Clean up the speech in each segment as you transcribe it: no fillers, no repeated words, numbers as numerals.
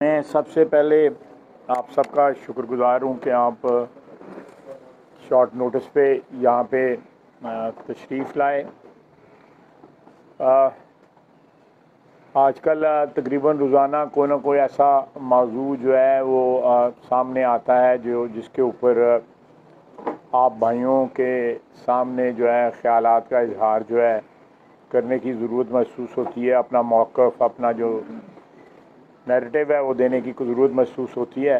मैं सबसे पहले आप सबका शुक्रगुजार हूँ कि आप शॉर्ट नोटिस पे यहाँ पे तशरीफ़ लाए। आजकल तकरीबन रोज़ाना कोई ना कोई ऐसा मौजू जो है वो सामने आता है जिसके ऊपर आप भाइयों के सामने जो है ख़यालात का इजहार जो है करने की ज़रूरत महसूस होती है। अपना मौक़िफ़, अपना जो नैरेटिव है वो देने की ज़रूरत महसूस होती है।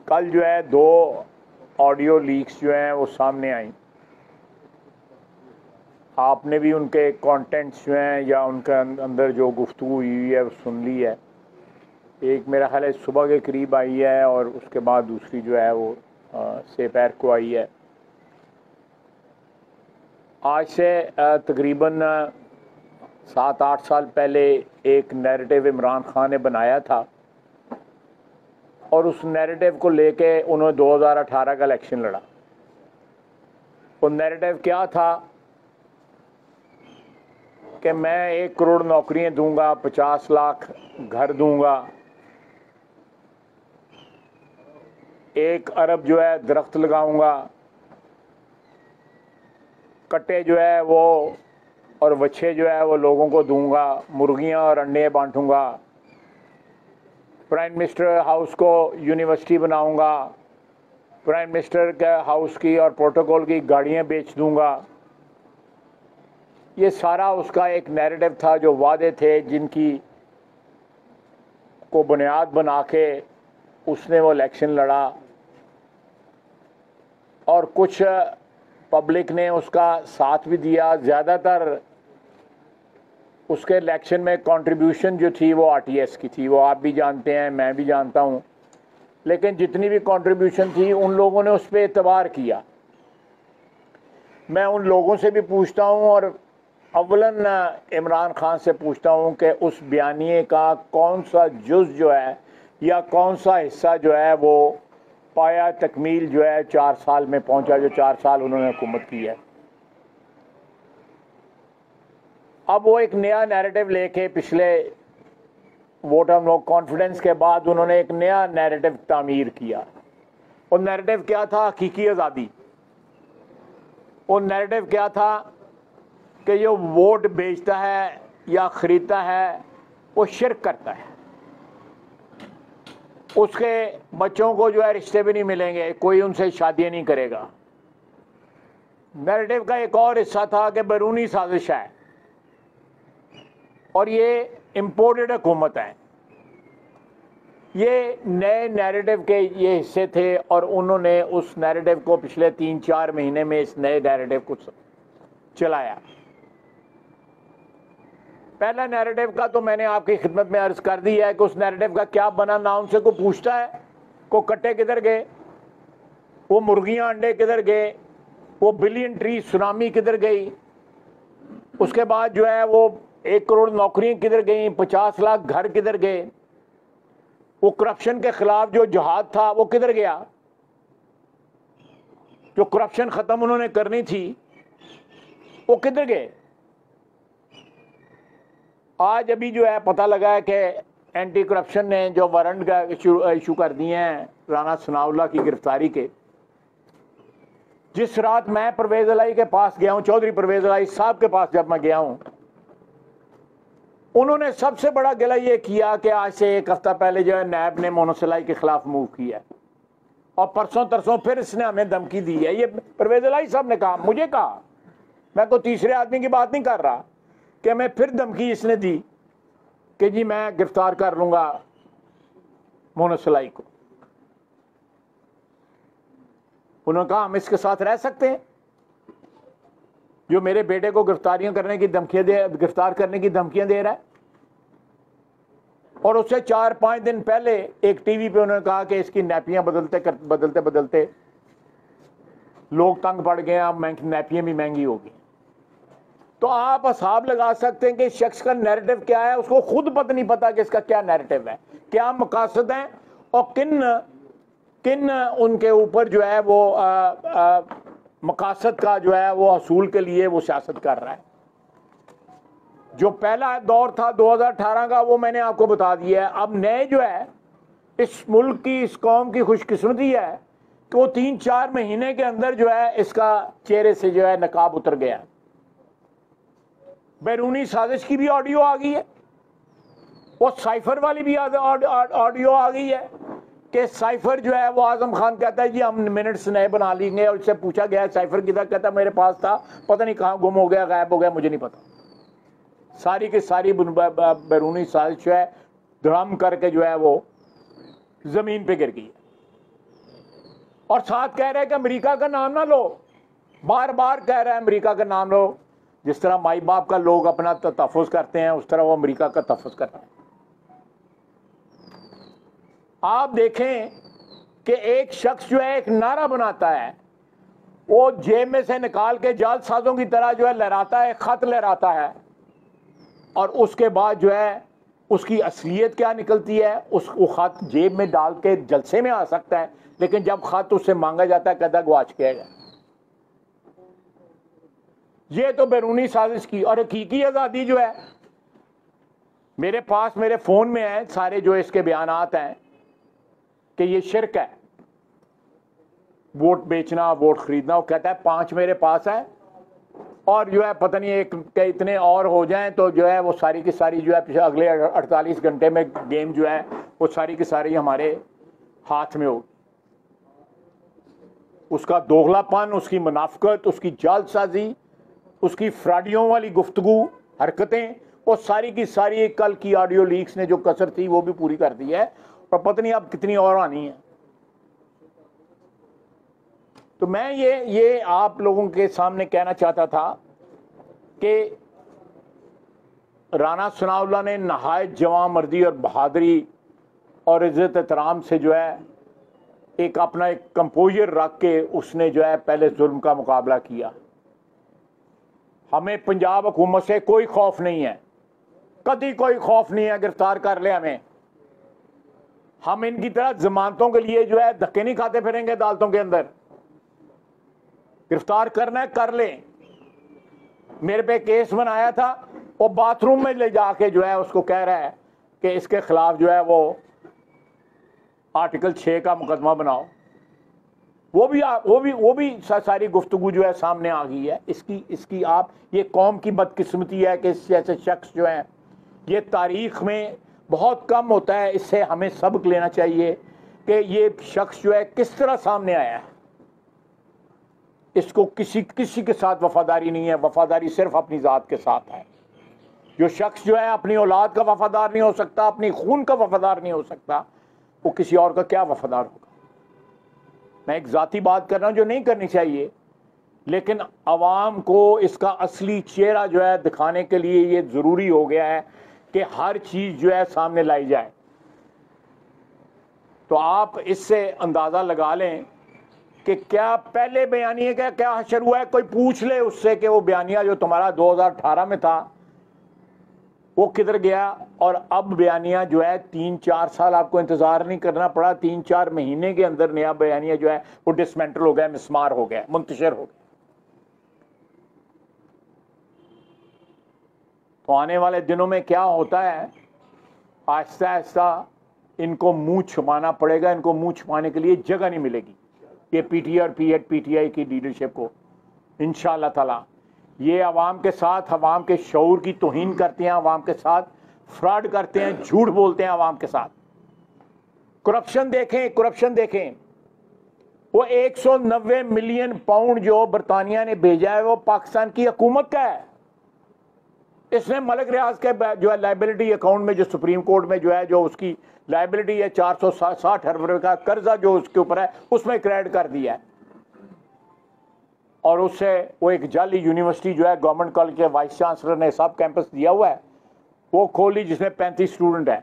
कल जो है 2 ऑडियो लीक्स जो हैं वो सामने आई। आपने भी उनके कंटेंट्स जो हैं या उनके अंदर जो गुफ्तगू हुई है वो सुन ली है। एक मेरा ख्याल है सुबह के करीब आई है और उसके बाद दूसरी जो है वो दोपहर को आई है। आज से तकरीबन 7-8 साल पहले एक नैरेटिव इमरान खान ने बनाया था और उस नैरेटिव को लेके उन्होंने 2018 का इलेक्शन लड़ा। वो नैरेटिव क्या था कि मैं 1 करोड़ नौकरियां दूंगा, 50 लाख घर दूंगा, 1 अरब जो है दरख्त लगाऊंगा, कट्टे जो है वो और बच्चे जो है वो लोगों को दूंगा, मुर्गियां और अंडे बांटूंगा, प्राइम मिनिस्टर हाउस को यूनिवर्सिटी बनाऊंगा, प्राइम मिनिस्टर के हाउस की और प्रोटोकॉल की गाड़ियां बेच दूंगा। ये सारा उसका एक नैरेटिव था, जो वादे थे जिनकी को बुनियाद बना के उसने वो इलेक्शन लड़ा और कुछ पब्लिक ने उसका साथ भी दिया। ज़्यादातर उसके इलेक्शन में कंट्रीब्यूशन जो थी वो आरटीएस की थी, वो आप भी जानते हैं, मैं भी जानता हूँ। लेकिन जितनी भी कंट्रीब्यूशन थी उन लोगों ने उस पर एतबार किया। मैं उन लोगों से भी पूछता हूँ और अव्वलन इमरान खान से पूछता हूँ कि उस बयानिए का कौन सा जुज़ जो है या कौन सा हिस्सा जो है वो पाया तकमील जो है 4 साल में पहुँचा, जो 4 साल उन्होंने हुकूमत की है। अब वो एक नया नैरेटिव लेके पिछले वोट ऑफ नो कॉन्फिडेंस के बाद उन्होंने एक नया नैरेटिव तामीर किया। वो नैरेटिव क्या था? हकीकी आज़ादी। वो नैरेटिव क्या था कि जो वोट बेचता है या ख़रीदता है वो शिर्क करता है, उसके बच्चों को जो है रिश्ते भी नहीं मिलेंगे, कोई उनसे शादियाँ नहीं करेगा। नैरेटिव का एक और हिस्सा था कि बैरूनी साजिश है और ये इम्पोर्टेड हुकूमत है। ये नए नैरेटिव के ये हिस्से थे और उन्होंने उस नैरेटिव को पिछले 3-4 महीने में इस नए नैरेटिव को चलाया। पहला नैरेटिव का तो मैंने आपकी खिदमत में अर्ज कर दी है कि उस नैरेटिव का क्या बना ना उनसे कोई पूछता है। को कट्टे किधर गए, वो मुर्गियां अंडे किधर गए, वो बिलियन ट्री सुनामी किधर गई, उसके बाद जो है वो 1 करोड़ नौकरियां किधर गई, 50 लाख घर किधर गए, वो करप्शन के खिलाफ जो जिहाद था वो किधर गया, जो करप्शन खत्म उन्होंने करनी थी वो किधर गए। आज अभी जो है पता लगा है कि एंटी करप्शन ने जो वारंट का इशू कर दिए हैं राना सनाउल्लाह की गिरफ्तारी के। जिस रात मैं परवेज इलाही के पास गया हूं, चौधरी परवेज इलाही साहब के पास जब मैं गया हूं, उन्होंने सबसे बड़ा गिला ये किया कि आज से 1 हफ्ता पहले जो है नैब ने मोहम्मद इलाही के खिलाफ मूव किया और परसों तरसों फिर इसने हमें धमकी दी है। ये परवेज इलाही साहब ने कहा, मुझे कहा, मैं कोई तीसरे आदमी की बात नहीं कर रहा, कि हमें फिर धमकी इसने दी कि जी मैं गिरफ्तार कर लूंगा मोहम्मद इलाही को। उन्होंने कहा हम इसके साथ रह सकते हैं जो मेरे बेटे को गिरफ्तारियां करने की धमकियां गिरफ्तार करने की धमकियां दे रहा है। और उससे 4-5 दिन पहले एक टीवी पे उन्होंने कहा कि इसकी नैपियां बदलते बदलते लोग तंग पड़ गए, अब नैपियां भी महंगी होगी। तो आप हिसाब लगा सकते हैं कि शख्स का नैरेटिव क्या है। उसको खुद पता नहीं पता कि इसका क्या नैरेटिव है, क्या मकासद हैं और किन उनके ऊपर जो है वो मकासद का जो है वो हसूल के लिए वो सियासत कर रहा है। जो पहला दौर था 2018 का वो मैंने आपको बता दिया है। अब नए जो है इस मुल्क की, इस कौम की खुशकिस्मती है कि वो 3-4 महीने के अंदर जो है इसका चेहरे से जो है नकाब उतर गया। बैरूनी साजिश की भी ऑडियो आ गई है, वो साइफर वाली भी ऑडियो आ गई है कि साइफर जो है वो आजम खान कहता है जी हम मिनट्स नए बना लेंगे, और इससे पूछा गया साइफर किधर, कहता मेरे पास था, पता नहीं कहाँ गुम हो गया, गायब हो गया, मुझे नहीं पता। सारी की सारी बैरूनी साजिश जो है धड़म करके जो है वो जमीन पे गिर गई है। और साथ कह रहे हैं कि अमेरिका का नाम ना लो, बार बार कह रहा है अमेरिका का नाम लो। जिस तरह माई बाप का लोग अपना तहफ़्फ़ुज़ करते हैं उस तरह वो अमेरिका का तहफ़्फ़ुज़ करते हैं। आप देखें कि एक शख्स जो है एक नारा बनाता है, वो जेब में से निकाल के जालसाजों की तरह जो है लहराता है, खत लहराता है, और उसके बाद जो है उसकी असलियत क्या निकलती है, उसको खत जेब में डाल के जलसे में आ सकता है, लेकिन जब खत उससे मांगा जाता है कहता गवाच गया है। ये तो बैरूनी साजिश की। और हकीकी आज़ादी जो है मेरे पास, मेरे फ़ोन में है सारे जो इसके बयानात हैं कि ये शिरक है, वोट बेचना, वोट खरीदना। वो कहता है 5 मेरे पास है, और जो है पता नहीं एक के इतने और हो जाएं तो जो है वो सारी की सारी जो है अगले 48 घंटे में गेम जो है वो सारी की सारी हमारे हाथ में हो। उसका दोगलापन, उसकी मुनाफकत, उसकी जालसाजी, उसकी फ्रॉडियों वाली गुफ्तगू, हरकतें, वो सारी की सारी कल की ऑडियो लीक्स ने जो कसर थी वो भी पूरी कर दी है, और पता नहीं अब कितनी और आनी है। तो मैं ये आप लोगों के सामने कहना चाहता था कि राना सनाउल्लाह ने नहायत जवां मर्दी और बहादुरी और इज़्ज़त एहतराम से जो है एक अपना एक कंपोजर रख के उसने जो है पहले जुल्म का मुकाबला किया। हमें पंजाब हुकूमत से कोई खौफ नहीं है, कभी कोई खौफ नहीं है, गिरफ्तार कर ले हमें। हम इनकी तरह जमानतों के लिए जो है धक्के नहीं खाते फिरेंगे अदालतों के अंदर। गिरफ्तार करना है कर ले। मेरे पे केस बनाया था, वो बाथरूम में ले जाके जो है उसको कह रहा है कि इसके खिलाफ जो है वो आर्टिकल 6 का मुकदमा बनाओ। वो भी सारी गुफ्तगू जो है सामने आ गई है। इसकी आप, ये कौम की बदकिस्मती है कि ऐसे शख्स जो है ये तारीख में बहुत कम होता है। इससे हमें सबक लेना चाहिए कि ये शख्स जो है किस तरह सामने आया है। इसको किसी के साथ वफादारी नहीं है, वफादारी सिर्फ अपनी ज़ात के साथ है। जो शख्स जो है अपनी औलाद का वफादार नहीं हो सकता, अपनी खून का वफादार नहीं हो सकता, वो किसी और का क्या वफादार होगा। मैं एक ज़ाती बात कर रहा हूँ जो नहीं करनी चाहिए, लेकिन अवाम को इसका असली चेहरा जो है दिखाने के लिए ये ज़रूरी हो गया है कि हर चीज़ जो है सामने लाई जाए। तो आप इससे अंदाज़ा लगा लें कि क्या पहले बयानिए का क्या हशर हुआ है। कोई पूछ ले उससे कि वो बयानिया जो तुम्हारा 2018 में था वो किधर गया, और अब बयानिया जो है 3-4 साल आपको इंतजार नहीं करना पड़ा, 3-4 महीने के अंदर नया बयानिया जो है वो डिसमेंटल हो गया, मिसमार हो गया, मुंतशिर हो गया। तो आने वाले दिनों में क्या होता है, आहिस्ता आहिस्ता इनको मुंह छुपाना पड़ेगा। इनको मुंह छुपाने के लिए जगह नहीं मिलेगी ये पीटीआई और पीटीआई की लीडरशिप को। इंशाअल्लाह ताला ये अवाम के साथ, अवाम के शऊर की तौहीन करते हैं, अवाम के साथ फ्रॉड करते हैं, झूठ बोलते हैं अवाम के साथ। करप्शन देखें, वो 190 मिलियन पाउंड जो बरतानिया ने भेजा है वो पाकिस्तान की हुकूमत का है। इसने मलिक रियाज के जो है लाइबिलिटी अकाउंट में, जो सुप्रीम कोर्ट में जो है जो उसकी लाइबिलिटी है 460 अरब रुपए का कर्जा जो उसके ऊपर है उसमें क्रेडिट कर दिया है। और उससे वो एक जाली यूनिवर्सिटी जो है गवर्नमेंट कॉलेज के वाइस चांसलर ने सब कैंपस दिया हुआ है वो खोली, जिसमें 35 स्टूडेंट है।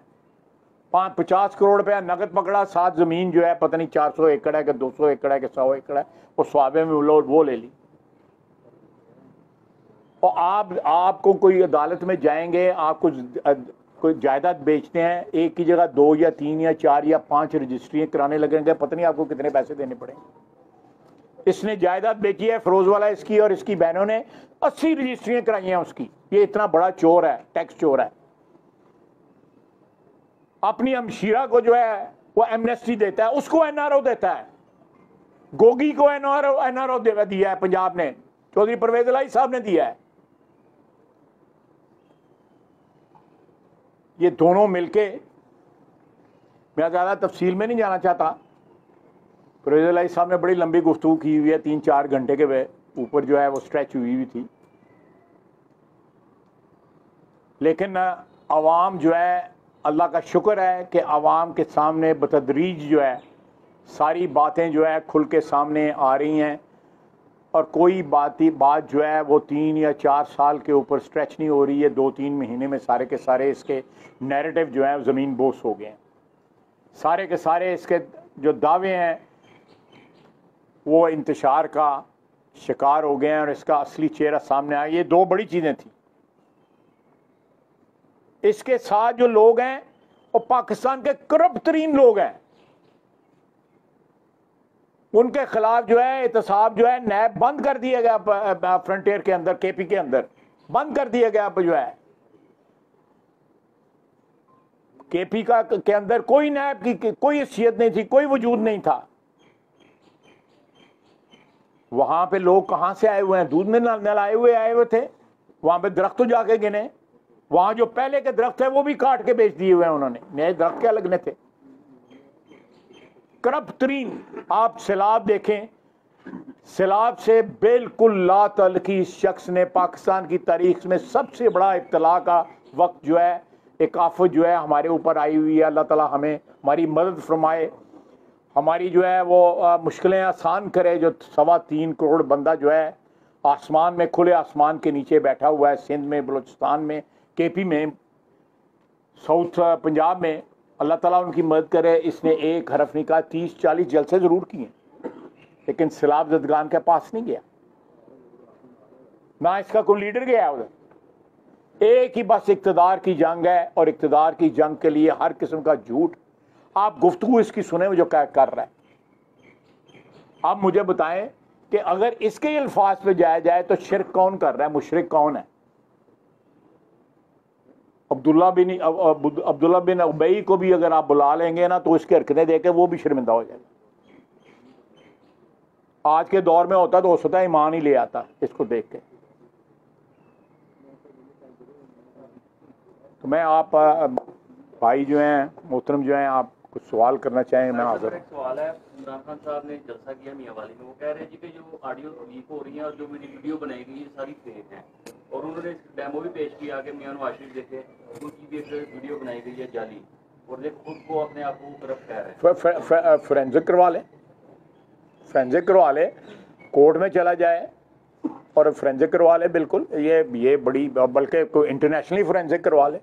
50 करोड़ रुपया नगद पकड़ा, 7 ज़मीन जो है पता नहीं 400 एकड़ है कि 200 एकड़ है कि 100 एकड़ है, वो स्वाबे में वो ले ली। और आपको कोई अदालत में जाएंगे, आपको कोई जायदाद बेचते हैं, एक की जगह 2 या 3 या 4 या 5 रजिस्ट्रियाँ कराने लगेंगे, पता नहीं आपको कितने पैसे देने पड़ेंगे। इसने जायदाद बेची है, फिरोज वाला इसकी, और इसकी बहनों ने 80 रजिस्ट्रियां कराई हैं उसकी। ये इतना बड़ा चोर है, टैक्स चोर है। अपनी हमशीरा को जो है वो एमनेस्टी देता है, उसको एनआरओ देता है। गोगी को एनआरओ दिया है पंजाब ने, चौधरी परवेज इलाही साहब ने दिया है। ये दोनों मिलके, मैं ज्यादा तफसील में नहीं जाना चाहता, परवेज इलाही साहब ने बड़ी लंबी गुफ्तगू की हुई है, 3-4 घंटे के ऊपर जो है वो स्ट्रेच हुई हुई थी। लेकिन अवाम जो है, अल्लाह का शुक्र है कि अवाम के सामने बतदरीज जो है सारी बातें जो है खुल के सामने आ रही हैं, और कोई बात जो है वो 3 या 4 साल के ऊपर स्ट्रेच नहीं हो रही है। 2-3 महीने में सारे के सारे इसके नैरेटिव जो है ज़मीन बोस हो गए हैं। सारे के सारे इसके जो दावे हैं वो इंतशार का शिकार हो गए हैं, और इसका असली चेहरा सामने आया। ये 2 बड़ी चीज़ें थी। इसके साथ जो लोग हैं वो पाकिस्तान के करप्ट तरीन लोग हैं। उनके खिलाफ जो है एहतसाब जो है नैब बंद कर दिया गया, फ्रंटियर के अंदर, केपी के अंदर बंद कर दिया गया। जो है केपी के अंदर कोई नैब की कोई हैसियत नहीं थी, कोई वजूद नहीं था। वहां पे लोग कहां से आए हुए हैं? दूध में नलाए हुए आए हुए थे। वहां पे दरख्त तो जाके गिने, वहां जो पहले के दरख्त है वो भी काट के बेच दिए हुए हैं उन्होंने। नए दरख्त क्या लगने थे? करप्ट तरीन। आप सैलाब देखें, सैलाब से बिल्कुल लातअल्लुकी इस शख्स ने पाकिस्तान की तारीख में सबसे बड़ा इब्तला का वक्त जो है, एक आफत जो है हमारे ऊपर आई हुई है। अल्लाह ताला हमें हमारी मदद फरमाए, हमारी जो है वो मुश्किलें आसान करे। जो 3.25 करोड़ बंदा जो है आसमान में, खुले आसमान के नीचे बैठा हुआ है, सिंध में, बलूचिस्तान में, केपी में, साउथ पंजाब में, अल्लाह ताला उनकी मदद करे। इसने एक हरफ नहीं कहा, 30-40 जलसे ज़रूर किए, लेकिन सैलाब ज़दगान के पास नहीं गया, ना इसका कोई लीडर गया उधर। एक ही बस इक़्तिदार की जंग है, और इक़्तिदार की जंग के लिए हर किस्म का झूठ। आप गुफ्तगू इसकी सुने जो क्या कर रहा है। आप मुझे बताएं कि अगर इसके अल्फाज पे जाया जाए तो शिरक कौन कर रहा है, मुशरिक कौन है? अब्दुल्ला बिन उबई को भी अगर आप बुला लेंगे ना तो इसकी हरकतें देकर वो भी शर्मिंदा हो जाएगा। आज के दौर में होता तो उसका ईमान ही ले आता इसको देख के। तो मैं आप भाई जो हैं, मोहतरम जो हैं, आप कुछ सवाल करना चाहें? मैं हाजिर। एक सवाल है, इमरान खान साहब ने जलसा किया मियां वाली में, वो कह रहे हैं जी कि जो ऑडियो लीक हो रही है और जो मेरी वीडियो बनाई गई है सारी फेक है, और उन्होंने डेमो भी पेश किया कि मियां नवाज शरीफ देखे उनकी भी एक वीडियो बनाई गई है जाली, और देख खुद को अपने आप को करप्ट कह रहे हैं। फोरेंसिक करवा ले, फोरेंसिक करवा ले, कोर्ट में चला जाए और फोरेंसिक करवा ले। बिल्कुल ये बड़ी, बल्कि इंटरनेशनली फोरेंसिक करवा ले।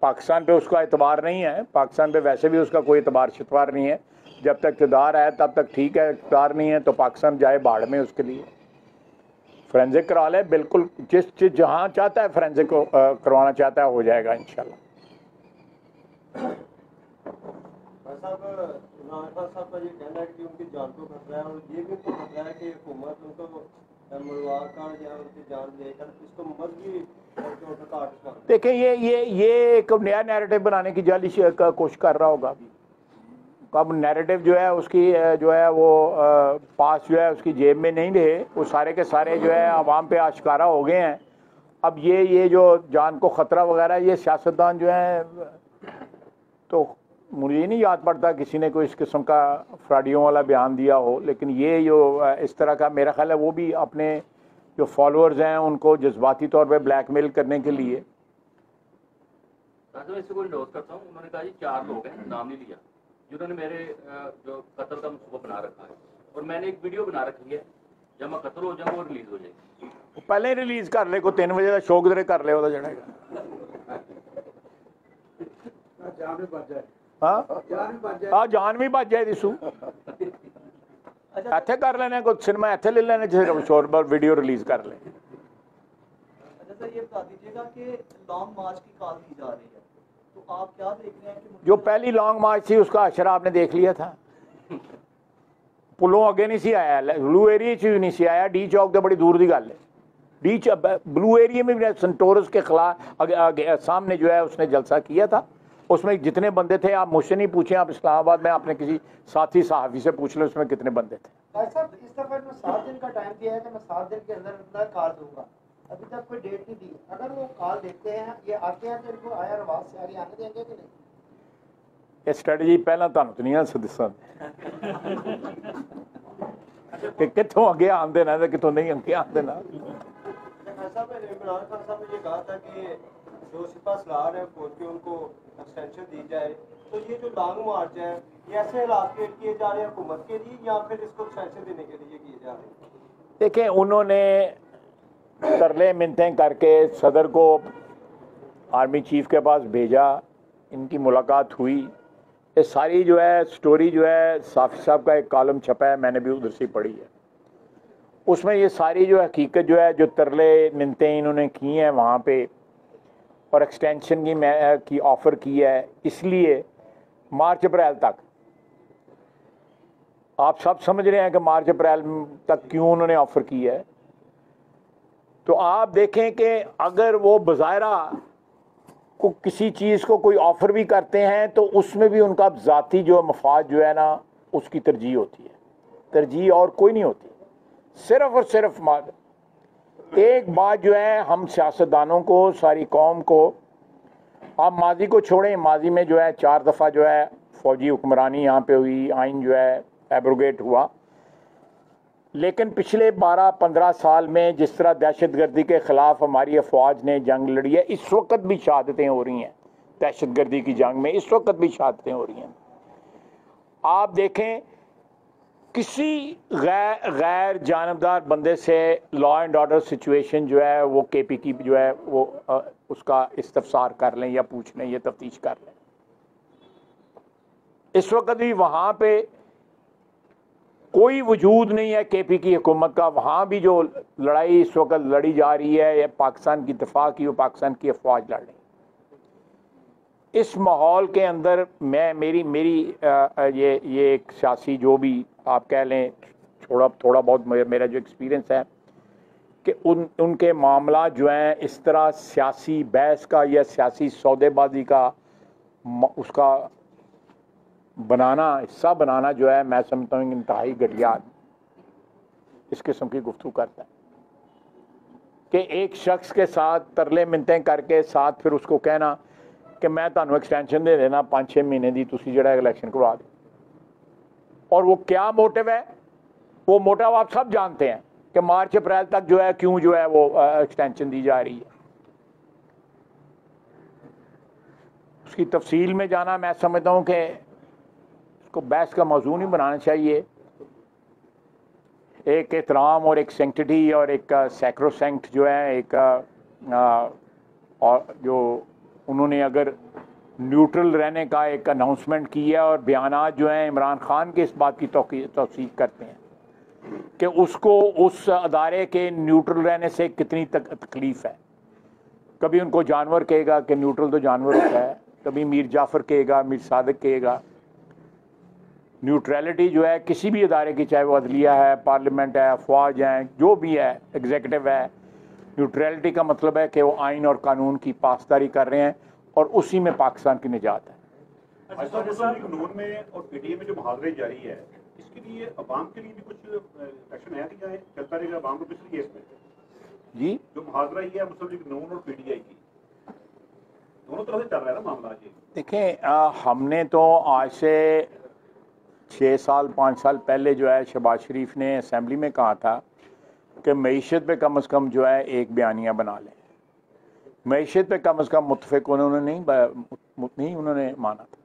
पाकिस्तान पे उसका एतबार नहीं है, पाकिस्तान पे वैसे भी उसका कोई एतबार शितवार नहीं है। जब तक इक़्तिदार है तब तक ठीक है, इक़्तिदार नहीं है तो पाकिस्तान जाए बाढ़ में। उसके लिए फोरेंसिक करा ले, बिल्कुल जिस जहाँ चाहता है फोरेंसिक को करवाना चाहता है हो जाएगा इंशाल्लाह। साहब का ये कहना है कि उनकी जान को खतरा है, और ये भी तो खतरा है कि हुकूमत उनको मरवा कर या उनकी जान लेकर इसको मजबूरी। देखिए ये एक नया नैरेटिव बनाने की जाली का कोशिश कर रहा होगा। अब नैरेटिव जो है उसकी जो है वो पास जो है उसकी जेब में नहीं रहे, वो सारे के सारे जो है आवाम पे आश्कारा हो गए हैं। अब ये जो जान को ख़तरा वगैरह, ये सियासतदान जो है, तो मुझे नहीं याद पड़ता किसी ने कोई इस किस्म का फ्रॉडियों वाला बयान दिया हो। लेकिन ये जो इस तरह का, मेरा ख्याल है वो भी अपने जो फॉलोअर्स हैं उनको जज्बाती तौर पे ब्लैकमेल करने के लिए। इससे कोई नोट करता हूँ, उन्होंने कहा जी 4 लोग हैं, नाम नहीं लिया, जिन्होंने मेरे जो कत्ल का मंसूबा बना रखा है, और मैंने एक वीडियो बना रखी है, जब मैं कत्ल हो जाऊँ वो रिलीज हो जाएगी। वो पहले ही रिलीज कर ले, को 3 बजे का शो किधरे कर ले, वो जड़ेगा। हाँ जान भी बच जाए दिसू, इत्थे कर लेने को सिनेमा, इत्थे ले लेने जिसे शोर पर वीडियो रिलीज कर ले। अच्छा सर, ये बता दीजिएगा कि लॉन्ग मार्च की कॉल की जा रही है, तो आप क्या देख रहे हैं कि जो पहली लॉन्ग मार्च थी उसका अशरा आपने देख लिया था। पुलों अगे नहीं सी आया, ब्लू एरिया च भी नहीं सी आया, डी चौक तो बड़ी दूर की गल है। ब्लू एरिया में भी सेंटोरस के खिलाफ सामने जो है उसने जलसा किया था। उसमें जितने बंदे थे, आप मुझसे नहीं पूछें, आप इस्लामाबाद में आपने किसी साथी सहाफ़ी से पूछ लो उसमें कितने बंदे थे। भाई साहब, इस दफा मैं 7 दिन का टाइम दिया है कि मैं 7 दिन के अंदर अंदर कॉल दूंगा, अभी तक कोई डेट नहीं दी। अगर वो कॉल देते हैं, ये आते हैं तो इनको आया रवाज से आगे आने देंगे कि नहीं? ये स्ट्रैटेजी पहला तुहानू तो नहीं आ दसा कि कितों अगे आते ना कितों नहीं अगे आते ना। इमरान खान साहब ने ये कहा था कि जो सिपा सलार है फौज के, उनको एक्सटेंशन दी जाए। तो ये जो लॉन्ग मार्च है, ये ऐसे हालात क्रिएट किए जा रहे हैं हुकूमत के लिए या फिर इसको एक्सटेंशन देने के लिए किए जा रहे हैं? देखें, उन्होंने तरले मिन्नतें करके सदर को आर्मी चीफ के पास भेजा, इनकी मुलाकात हुई। ये सारी जो है स्टोरी जो है साफ़ी साहब का एक कॉलम छपा है, मैंने भी उधर से पढ़ी है। उसमें ये सारी जो हकीकत जो है, जो तरले मिन्नतें इन्होंने की हैं वहाँ पे और एक्सटेंशन की ऑफ़र की है, इसलिए मार्च अप्रैल तक, आप सब समझ रहे हैं कि मार्च अप्रैल तक क्यों उन्होंने ऑफ़र की है। तो आप देखें कि अगर वो बज़ाहिरा को किसी चीज़ को कोई ऑफ़र भी करते हैं तो उसमें भी उनका ज़ाती जो मफाद जो है ना, उसकी तरजीह होती है। तरजीह और कोई नहीं होती, सिर्फ़ और सिर्फ एक बात जो है, हम सियासतदानों को, सारी कौम को, आप माजी को छोड़ें, माजी में जो है 4 दफ़ा जो है फ़ौजी हुक्मरानी यहाँ पे हुई, आइन जो है एब्रोगेट हुआ, लेकिन पिछले 12-15 साल में जिस तरह दहशतगर्दी के ख़िलाफ़ हमारी अफवाज ने जंग लड़ी है, इस वक्त भी शहादतें हो रही हैं। दहशतगर्दी की जंग में इस वक्त भी शहादतें हो रही हैं। आप देखें, किसी गैर जानबदार बंदे से लॉ एंड ऑर्डर सिचुएशन जो है वो केपी की जो है वो उसका इस्तफसार कर लें या पूछ लें या तफ्तीश कर लें। इस वक्त भी वहाँ पे कोई वजूद नहीं है केपी की हुकूमत का। वहाँ भी जो लड़ाई इस वक्त लड़ी जा रही है, या पाकिस्तान की दफा की, वो पाकिस्तान की अफवाज लड़ रही। इस माहौल के अंदर मेरी ये एक सियासी जो भी आप कह लें, थोड़ा बहुत मेरा जो एक्सपीरियंस है कि उनके मामला जो हैं इस तरह सियासी बहस का या सियासी सौदेबाजी का उसका हिस्सा बनाना जो है, मैं समझता हूँ इंतहाई घटिया इस किस्म की गुफ्तगू करता है कि एक शख्स के साथ तरले मिन्नतें करके साथ फिर उसको कहना कि मैं तुहानू एक्सटेंशन दे देना 5-6 महीने की, तुसी जिहड़ा इलैक्शन करवा दे। और वो क्या मोटिव है, वो मोटिव आप सब जानते हैं कि मार्च अप्रैल तक जो है क्यों जो है वो एक्सटेंशन दी जा रही है। उसकी तफसील में जाना मैं समझता हूँ कि उसको बहस का मौजू नहीं बनाना चाहिए। एक एहतराम और एक सेंक्टिटी और एक सैक्रोसेंक्ट जो है एक और जो उन्होंने अगर न्यूट्रल रहने का एक अनाउंसमेंट किया और बयानात जो हैं इमरान खान के इस बात की तौसीक करते हैं कि उसको उस अदारे के न्यूट्रल रहने से कितनी तकलीफ़ है। कभी उनको जानवर कहेगा कि न्यूट्रल तो जानवर होता है, कभी मीर जाफ़र कहेगा, मीर सादिक कहेगा। न्यूट्रलिटी जो है किसी भी अदारे की, चाहे वो अदलिया है, पार्लियामेंट है, अफवाज हैं, जो भी है, एग्जीक्यूटिव है, न्यूट्रलिटी का मतलब है कि वो आइन और कानून की पासदारी कर रहे हैं और उसी में पाकिस्तान की निजात है। नून में और पीटीए में जो मुहावरे जारी है, इसके लिए अवाम के लिए भी कुछ एक्शन है क्या, चलता रहेगा अवाम को किस लिए इसमें? जी, जो मुहावरा ये है मुस्लिम लीग नून और पीटीआई की, दोनों तरह से चल रहा है ना मामला जी। देखें, हमने तो आज से 5 साल पहले जो है शहबाज शरीफ ने असम्बली में कहा था कि मईशत पे कम से कम जो है एक बयानिया बना लें। मईशत पे कम से कम मुतफिक उन्होंने नहीं उन्होंने माना था।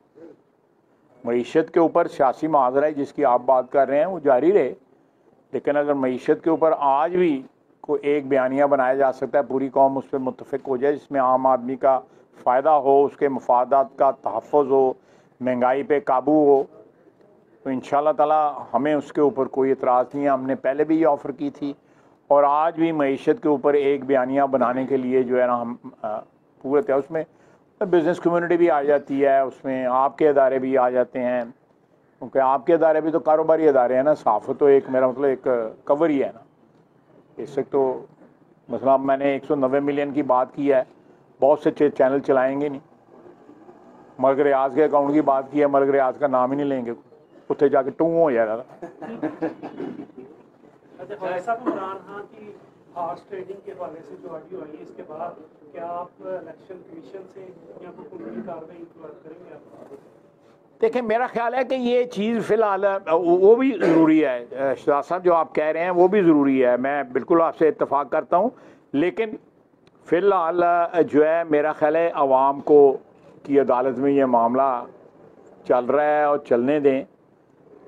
मईशत के ऊपर सियासी मुहावरा जिसकी आप बात कर रहे हैं वो जारी रहे, लेकिन अगर मईशत के ऊपर आज भी कोई एक बयानिया बनाया जा सकता है, पूरी कौम उस पर मुतफिक हो जाए, जिसमें आम आदमी का फ़ायदा हो, उसके मफादात का तहफ़्फ़ुज़ हो, महंगाई पे काबू हो, तो इंशाअल्लाह ताला हमें उसके ऊपर कोई एतराज़ नहीं है। हमने पहले भी ये ऑफ़र की थी और आज भी मईशत के ऊपर एक बयानिया बनाने के लिए जो है ना हम पूरे थे। उसमें बिज़नेस कम्युनिटी भी आ जाती है, उसमें आपके अदारे भी आ जाते हैं, क्योंकि आपके इदारे भी तो कारोबारी इदारे हैं ना, सहाफ़त तो एक मेरा मतलब एक कवर ही है ना। इससे तो मतलब मैंने 190 मिलियन की बात की है, बहुत से चैनल चलाएंगे नहीं। मलक रियाज के अकाउंट की बात की है, मलक रियाज का नाम ही नहीं लेंगे, उत्थे जाके टू हो जाएगा। इमरान खान की हॉर्स ट्रेडिंग के हवाले से जो ऑडियो आई है, इसके बाद क्या आप इलेक्शन कमीशन से या हुकूमती कार्रवाई इंतजार करेंगे आप? देखें, मेरा ख्याल है कि ये चीज़ फ़िलहाल वो भी ज़रूरी है, शहजाद साहब जो आप कह रहे हैं वो भी ज़रूरी है, मैं बिल्कुल आपसे इत्तेफाक करता हूँ। लेकिन फ़िलहाल जो है मेरा ख्याल है आवाम को की अदालत में ये मामला चल रहा है और चलने दें,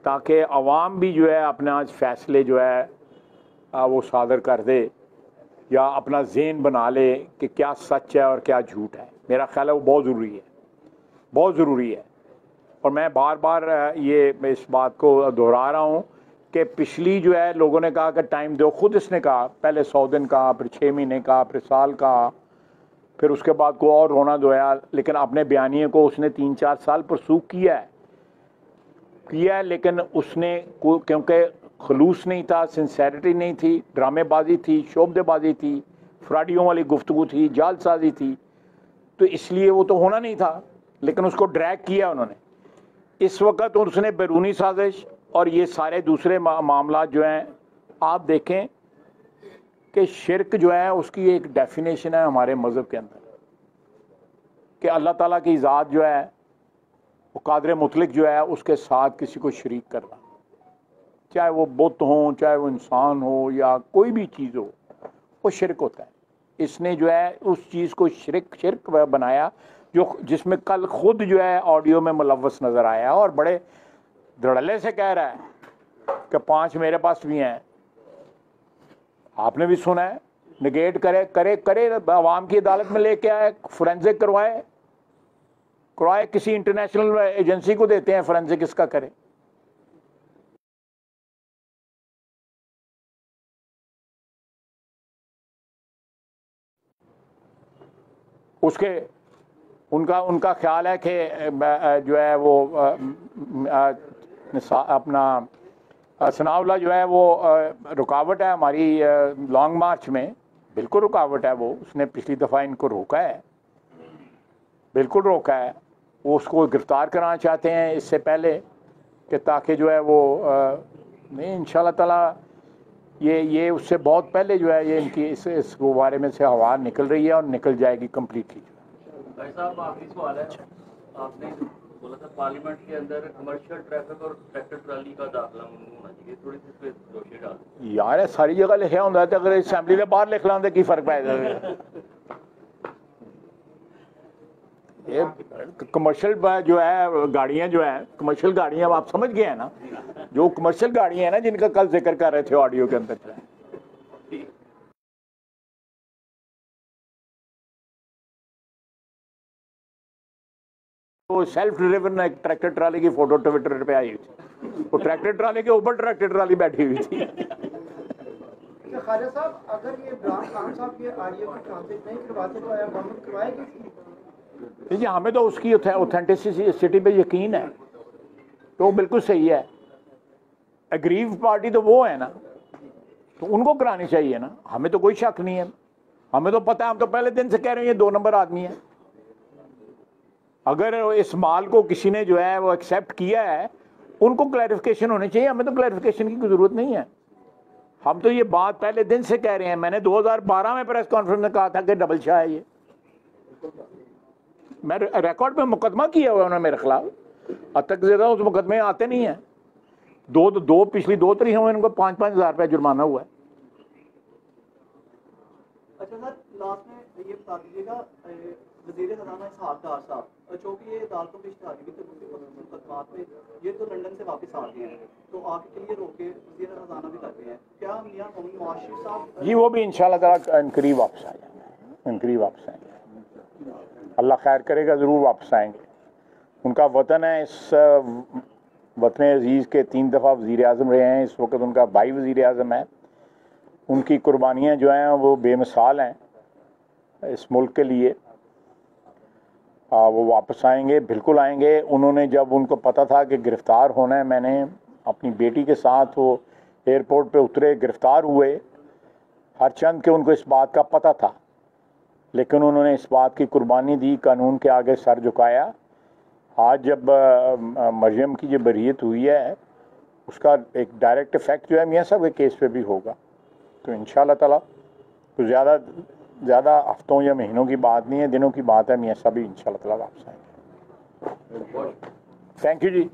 ताकि आवाम भी जो है अपना आज फैसले जो है वो सादर कर दे या अपना ज़हन बना ले कि क्या सच है और क्या झूठ है। मेरा ख्याल है वो बहुत ज़रूरी है, बहुत ज़रूरी है। और मैं बार बार ये इस बात को दोहरा रहा हूँ कि पिछली जो है लोगों ने कहा कि टाइम दो, खुद इसने कहा, पहले 100 दिन कहा, फिर 6 महीने कहा, फिर साल कहा, फिर उसके बाद को और रोना धोया, लेकिन अपने बयानिए को उसने 3-4 साल परसूख किया है, लेकिन उसने क्योंकि खलूस नहीं था, सिंसेरिटी नहीं थी, ड्रामेबाजी थी, शोबदेबाजी थी, फ्राडियों वाली गुफ्तगू थी, जालसाजी थी, तो इसलिए वो तो होना नहीं था, लेकिन उसको ड्रैग किया उन्होंने। इस वक्त उसने बैरूनी साजिश और ये सारे दूसरे मामला जो हैं, आप देखें कि शिरक जो है उसकी एक डेफिनेशन है हमारे मज़हब के अंदर कि अल्लाह ताला की ज़ात जो है वो कादिर मुतलक जो है उसके साथ किसी को शरीक करना, चाहे वो बुत हो, चाहे वो इंसान हो या कोई भी चीज़ हो, वो शिरक होता है। इसने जो है उस चीज़ को शिरक बनाया जो जिसमें कल खुद जो है ऑडियो में मुलव्वस नज़र आया और बड़े धड़ल्ले से कह रहा है कि 5 मेरे पास भी हैं। आपने भी सुना है, निगेट करे करे करे आवाम की अदालत में लेके आए, फोरेंसिक करवाए, किसी इंटरनेशनल एजेंसी को देते हैं फोरेंसिक, इसका करे। उसके उनका ख्याल है कि जो है वो अपना सनाउल्लाह जो है वो रुकावट है हमारी लॉन्ग मार्च में, बिल्कुल रुकावट है वो। उसने पिछली दफ़ा इनको रोका है, बिल्कुल रोका है। वो उसको गिरफ़्तार कराना चाहते हैं इससे पहले कि ताकि जो है वो नहीं, इंशाल्लाह ताला ये उससे बहुत पहले जो है ये इनकी इस बारे में से हवा निकल रही है और निकल जाएगी कम्प्लीटली। भाई साहब, आखिरी सवाल है, आपने बोला था पार्लियामेंट के अंदर कमर्शियल ट्रैफिक और ट्रैक्टर ट्राली का दाखिला ममनू होना चाहिए, थोड़ी सी इस पे रोशनी डाल। यार सारी जगह लिखा होंगे तो अगर असैम्बली के बाहर लिख लाते की फर्क पाया जाए। ये कमर्शियल जो है गाड़ियां जो है, कमर्शियल गाड़ियां आप समझ गए हैं ना, जो कमर्शियल गाड़ियां हैं ना जिनका कल जिक्र कर रहे थे ऑडियो के अंदर, वो सेल्फ ड्रिवन एक ट्रैक्टर ट्राली की फोटो ट्विटर पे आई थी, वो ट्रैक्टर ट्राली के ऊपर ट्रैक्टर ट्राली बैठी हुई थी। ख्वाजा साहब, अगर ये इमरान खान साहब ये ऑडियो की ट्रांसलेट नहीं करवाते तो गवर्नमेंट करवाएगी? जी, हमें तो उसकी ऑथेंटिसिटी पे यकीन है, तो वो बिल्कुल सही है। अग्रीव पार्टी तो वो है ना, तो उनको करानी चाहिए ना, हमें तो कोई शक नहीं है, हमें तो पता है, हम तो पहले दिन से कह रहे हैं ये 2 नंबर आदमी है। अगर इस माल को किसी ने जो है वो एक्सेप्ट किया है, उनको क्लैरिफिकेशन होनी चाहिए, हमें तो क्लैरिफिकेशन की कोई ज़रूरत नहीं है। हम तो ये बात पहले दिन से कह रहे हैं, मैंने 2012 में प्रेस कॉन्फ्रेंस में कहा था कि डबल शाह है ये, मैं रिकॉर्ड में मुकदमा किया हुआ उन्होंने मेरे खिलाफ, अब तक ज़्यादा उस मुकदमे आते नहीं हैं। पिछली 2 तारीख में उनको 5-5 हज़ार रुपये जुर्माना हुआ है। अच्छा सर, लास्ट में ये बता दीजिएगा, वज़ीर ख़ज़ाना इसहाक़ डार साहब चूँकि ये अदालतों में इश्तिहारी भी मुकदमात में, ये तो लंदन से वापस आ गए हैं, तो आके के लिए रोके वज़ीर ख़ज़ाना भी कर रहे हैं, क्या मियां मोहम्मद नवाज साहब जी वो भी इंशाल्लाह ताला करीब वापस आ जाएंगे, करीब वापस आएंगे, अल्लाह खैर करेगा, ज़रूर वापस आएंगे। उनका वतन है, इस वतन अजीज़ के 3 दफ़ा वज़ीर आज़म रहे हैं, इस वक्त उनका भाई वज़ीर आज़म है। उनकी कुर्बानियाँ जो हैं वो बेमिसाल हैं इस मुल्क के लिए, वो वापस आएंगे, बिल्कुल आएंगे। उन्होंने जब उनको पता था कि गिरफ़्तार होना है, मैंने अपनी बेटी के साथ वो एयरपोर्ट पे उतरे, गिरफ़्तार हुए। हरचंद के उनको इस बात का पता था, लेकिन उन्होंने इस बात की कुर्बानी दी, कानून के आगे सर झुकाया। आज जब मरियम की जो बरीयत हुई है, उसका एक डायरेक्ट इफ़ेक्ट जो है मियाँ साहब के केस पे भी होगा। तो इंशाअल्लाह ताला तो ज़्यादा हफ्तों या महीनों की बात नहीं है, दिनों की बात है। मियाँ साहब भी इंशाअल्लाह ताला वापस आएंगे। Thank you ji.